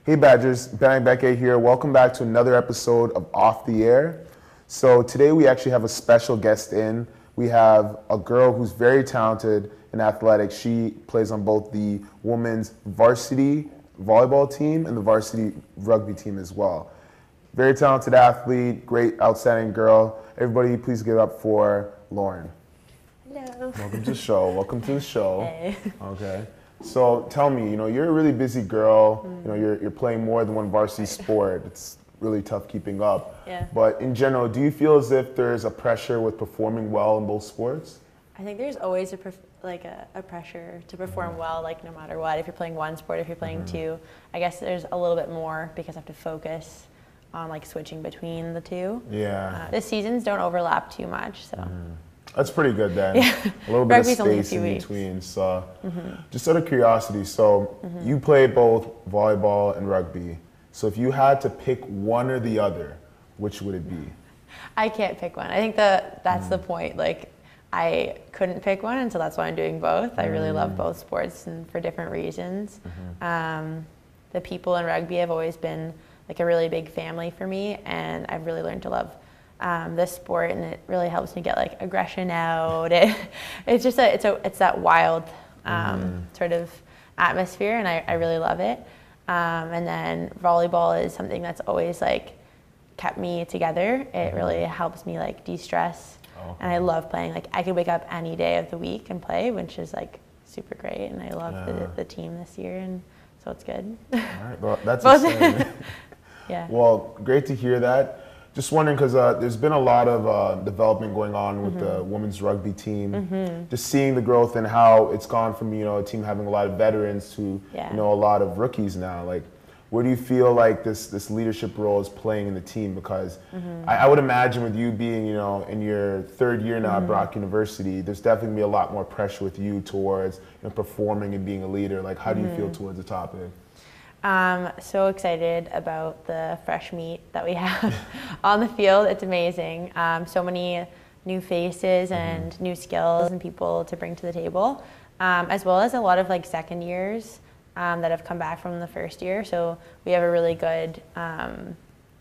Hey Badgers, Ben Beckett here. Welcome back to another episode of Off the Air. So today we actually have a special guest in. We have a girl who's very talented in athletics. She plays on both the women's varsity volleyball team and the varsity rugby team as well. Very talented athlete, great, outstanding girl. Everybody please give it up for Lauren. Hello. Welcome to the show. Welcome to the show. Hey. Okay. So tell me, you're a really busy girl. You're playing more than one varsity sport. It's really tough keeping up. Yeah. But in general, do you feel as if there's a pressure with performing well in both sports? I think there's always a pressure to perform well, like no matter what. If you're playing one sport, if you're playing two, I guess there's a little bit more because I have to focus on like switching between the two. Yeah. The seasons don't overlap too much, so. That's pretty good then. Yeah. A little bit of Rugby's only a space few in weeks. between. So, just out of curiosity, so you play both volleyball and rugby. So if you had to pick one or the other, which would it be? I can't pick one. I think that's the point. Like, I couldn't pick one, and so that's why I'm doing both. I really love both sports and for different reasons. The people in rugby have always been like a really big family for me, and I've really learned to love this sport, and it really helps me get like aggression out. It's just it's that wild sort of atmosphere, and I really love it. And then volleyball is something that's always like kept me together. It really helps me like de-stress, and I love playing. Like I could wake up any day of the week and play, which is like super great. And I love the team this year, and so it's good. All right, well, that's exciting. Yeah. Well, great to hear that. Just wondering, because there's been a lot of development going on with the women's rugby team. Just seeing the growth and how it's gone from a team having a lot of veterans to a lot of rookies now. Like, where do you feel like this leadership role is playing in the team? Because I would imagine with you being in your third year now at Brock University, there's definitely gonna be a lot more pressure with you towards performing and being a leader. Like, how do you feel towards the topic? So excited about the fresh meat that we have on the field. It's amazing. So many new faces and new skills and people to bring to the table, as well as a lot of like second years that have come back from the first year. So we have a really good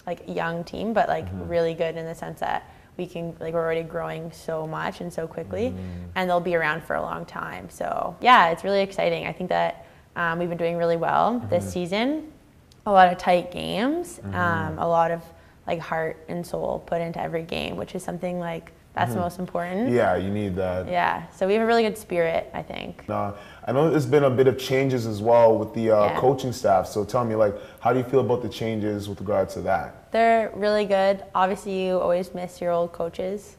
like young team, but like really good in the sense that we can we're already growing so much and so quickly, and they'll be around for a long time. So yeah, it's really exciting. I think that we've been doing really well this season. A lot of tight games, a lot of like heart and soul put into every game, which is something like that's the most important. Yeah, you need that. Yeah, so we have a really good spirit, I think. I know there's been a bit of changes as well with the coaching staff. So tell me, like, how do you feel about the changes with regards to that? They're really good. Obviously, you always miss your old coaches,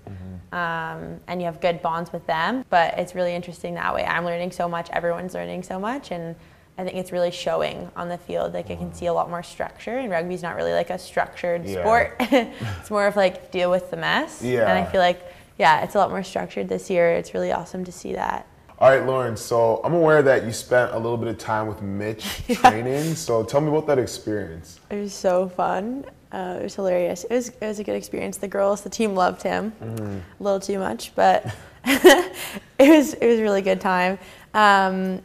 and you have good bonds with them. But it's really interesting that way. I'm learning so much. Everyone's learning so much, and I think it's really showing on the field. Like, I can see a lot more structure, and rugby's not really like a structured sport. It's more of like deal with the mess. And I feel like, it's a lot more structured this year. It's really awesome to see that. All right, Lauren, so I'm aware that you spent a little bit of time with Mitch training. So tell me about that experience. It was so fun. It was hilarious. It was a good experience. The team loved him a little too much, but it was a really good time.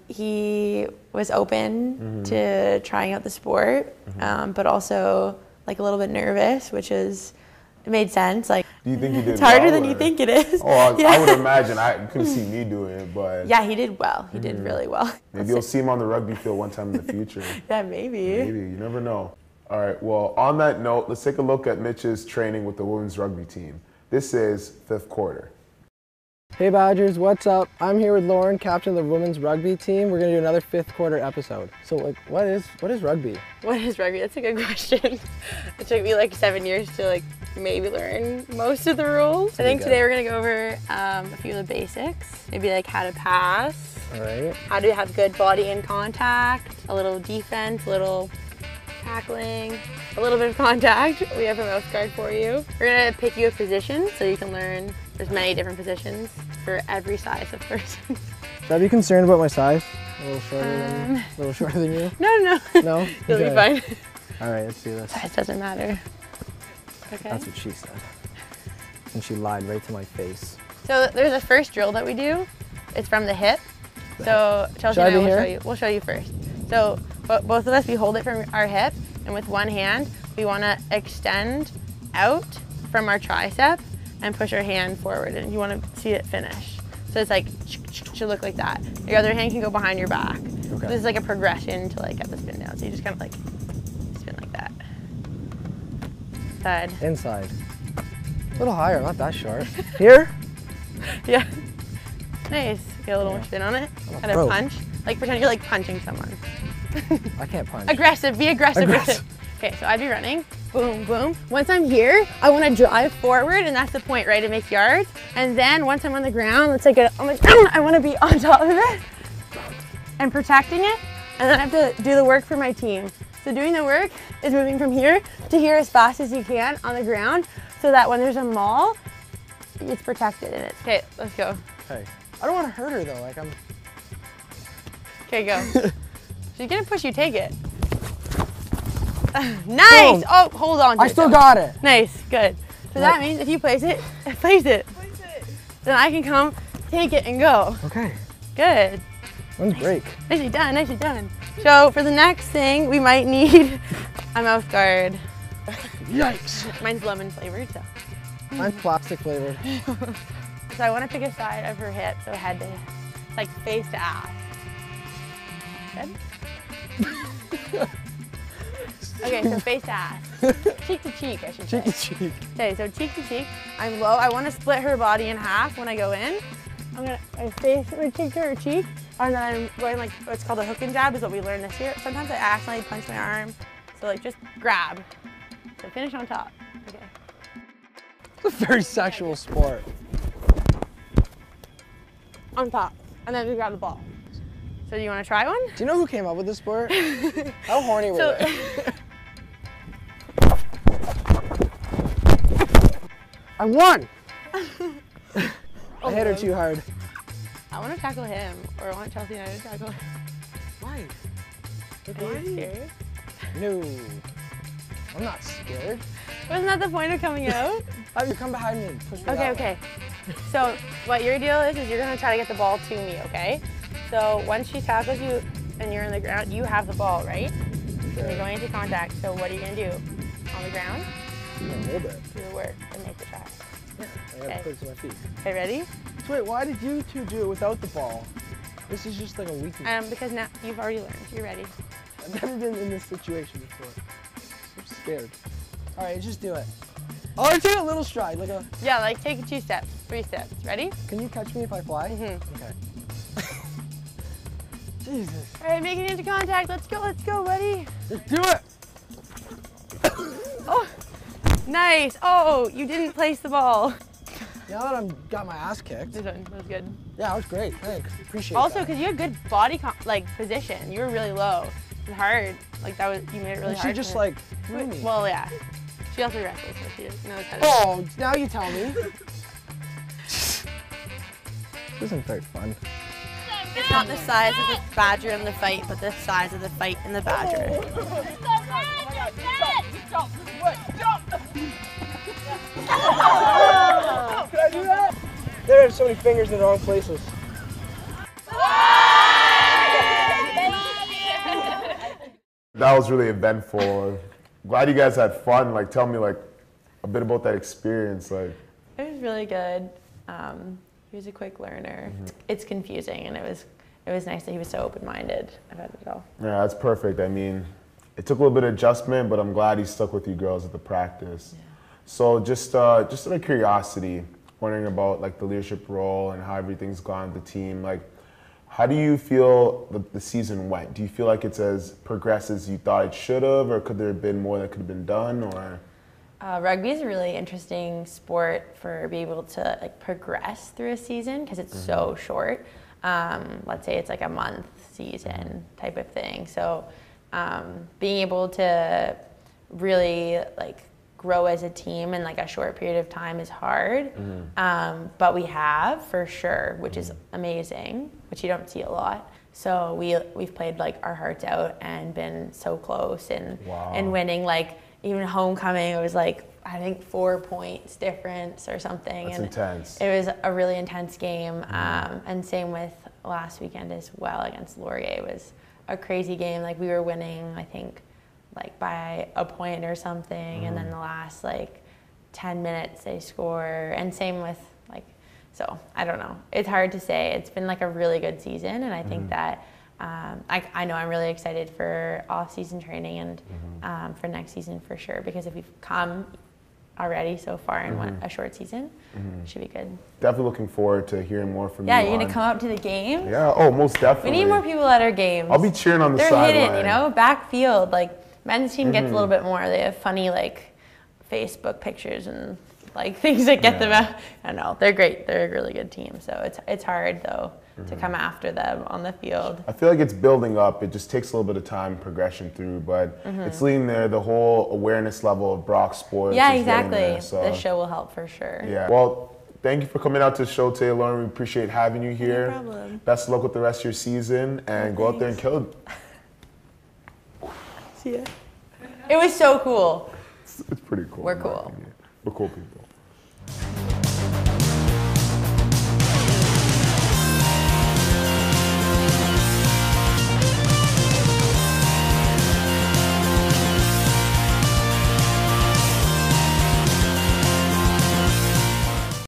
He was open to trying out the sport, but also like a little bit nervous, it made sense. Like, do you think he did it's harder well, than you think it is. I would imagine. I couldn't see me doing it, but yeah, he did well. He did really well. Maybe you'll see him on the rugby field one time in the future. Yeah, maybe. Maybe, you never know. All right, well, on that note, let's take a look at Mitch's training with the women's rugby team. This is fifth quarter. Hey Badgers, what's up? I'm here with Lauren, captain of the women's rugby team. We're gonna do another fifth quarter episode. So like, what is rugby? What is rugby? That's a good question. It took me like 7 years to like maybe learn most of the rules. I think today we're gonna go over a few of the basics. Maybe like how to pass. All right. How to have good body in contact, a little defense, a little tackling, a little bit of contact. We have a mouth guard for you. We're gonna pick you a position so you can learn. There's many different positions for every size of person. Should I be concerned about my size? A little shorter than you? No. No? You'll be fine. All right, let's do this. Size doesn't matter. Okay. That's what she said. And she lied right to my face. So there's a first drill that we do. It's from the hip. So Chelsea and I will show you. We'll show you first. So both of us, we hold it from our hip, and with one hand, we want to extend out from our tricep and push our hand forward, and you want to see it finish. So it's like, should look like that. Your other hand can go behind your back. Okay. So this is like a progression to like get the spin down. So you just kind of like spin like that. Side. Inside. A little higher, not that short. Here? Yeah. Nice. Get a little more spin on it. Kind of punch. Like pretend you're like punching someone. I can't punch. Aggressive. Be aggressive. Okay, so I'd be running. Boom, boom. Once I'm here, I want to drive forward, and that's the point, right? To make yards. And then once I'm on the ground, it's like I want to be on top of it and protecting it. And then I have to do the work for my team. So doing the work is moving from here to here as fast as you can on the ground, so that when there's a maul, it's protected in it. Okay, let's go. Hey, I don't want to hurt her though. Like I'm. Okay, go. She's gonna push you. Take it. Nice! Boom. Oh, hold on to I still got it. Nice, good. So that means if you place it, place it. Then I can come, take it, and go. Okay. Good. One's break. Nicely done, nicely done. So for the next thing, we might need a mouth guard. Yikes. Mine's lemon flavored, so. Mine's plastic flavored. So I want to pick a side of her hip, so head to, like face to ass. Good? Okay, so face to ass. Cheek to cheek, I should say. Cheek to cheek. Okay, so cheek to cheek. I'm low. I want to split her body in half when I go in. I face my cheek to her cheek, and then I'm going like what's called a hook and jab is what we learned this year. Sometimes I accidentally punch my arm. So like just grab. So finish on top. Okay. It's a very sexual sport. On top. And then we grab the ball. So do you want to try one? Do you know who came up with this sport? How horny were they? I won! I hit her too hard. I want to tackle him, or I want Chelsea and I to tackle him. Why? Are you scared? No. I'm not scared. Wasn't that the point of coming out? Have you come behind me and push me Okay, okay. So what your deal is you're going to try to get the ball to me, okay? So once she tackles you and you're on the ground, you have the ball, right? Okay. And you're going into contact. So what are you going to do? On the ground? I'm going to hold it. Do the work and make the try. Yeah, I got to put it to my feet. Okay, ready? So wait, why did you two do it without the ball? This is just like a weakness. Because now you've already learned. You're ready. I've never been in this situation before. I'm scared. All right, just do it. Oh, take a little stride, like a... Yeah, like take 2 steps, 3 steps. Ready? Can you catch me if I fly? Mm-hmm. Okay. Jesus. All right, making into contact. Let's go, buddy. Let's do it. Oh, nice. Oh, you didn't place the ball. Now that I've got my ass kicked. This one was good. Yeah, that was great. Thanks. Appreciate Also, that. because you had good body position. You were really low. It was hard. Like you made it really hard. She just like threw me. Well, yeah. She also wrestles, so she knows how to. Oh, now you tell me. This isn't very fun. It's not the size of the badger in the fight, but the size of the fight in the badger. Can I do that? There are so many fingers in the wrong places. That was really eventful. Glad you guys had fun. Like, tell me like a bit about that experience. Like, it was really good. He was a quick learner. Mm-hmm. It's confusing, and it was nice that he was so open-minded about it all. Yeah, that's perfect. I mean, it took a little bit of adjustment, but I'm glad he stuck with you girls at the practice. Yeah. So just out of curiosity, wondering about like the leadership role and how everything's gone with the team. Like, how do you feel the season went? Do you feel like it's as progressed as you thought it should have, or could there have been more that could have been done? Or rugby is a really interesting sport for being able to like progress through a season because it's so short. Let's say it's like a month season type of thing. So being able to really like grow as a team in like a short period of time is hard, but we have for sure, which is amazing, which you don't see a lot. So we've played like our hearts out and been so close and winning. Like even homecoming, it was like I think 4 points difference or something. That's and intense. It was a really intense game, and same with last weekend as well against Laurier. It was a crazy game. Like we were winning, I think, like by a point or something, and then the last like 10 minutes they score, and same with like, so I don't know. It's hard to say. It's been like a really good season, and I think that I know I'm really excited for off-season training and for next season for sure, because if we've come already so far in a short season, it should be good. Definitely looking forward to hearing more from you. Yeah, you're going to come up to the games? Yeah, oh, most definitely. We need more people at our games. I'll be cheering on the sideline. They're hidden, you know, backfield. Like, men's team gets a little bit more. They have funny, like, Facebook pictures and, like, things that get them out. I don't know. They're great. They're a really good team. So it's hard, though, to come after them on the field. I feel like it's building up. It just takes a little bit of time, progression through, but it's leading there. The whole awareness level of Brock Sports. Yeah, exactly. There, so. The show will help for sure. Yeah. Well, thank you for coming out to the show today, Lauren. We appreciate having you here. No problem. Best of luck with the rest of your season, and go out there and kill it. See ya. It was so cool. It's pretty cool. We're cool. We're cool people.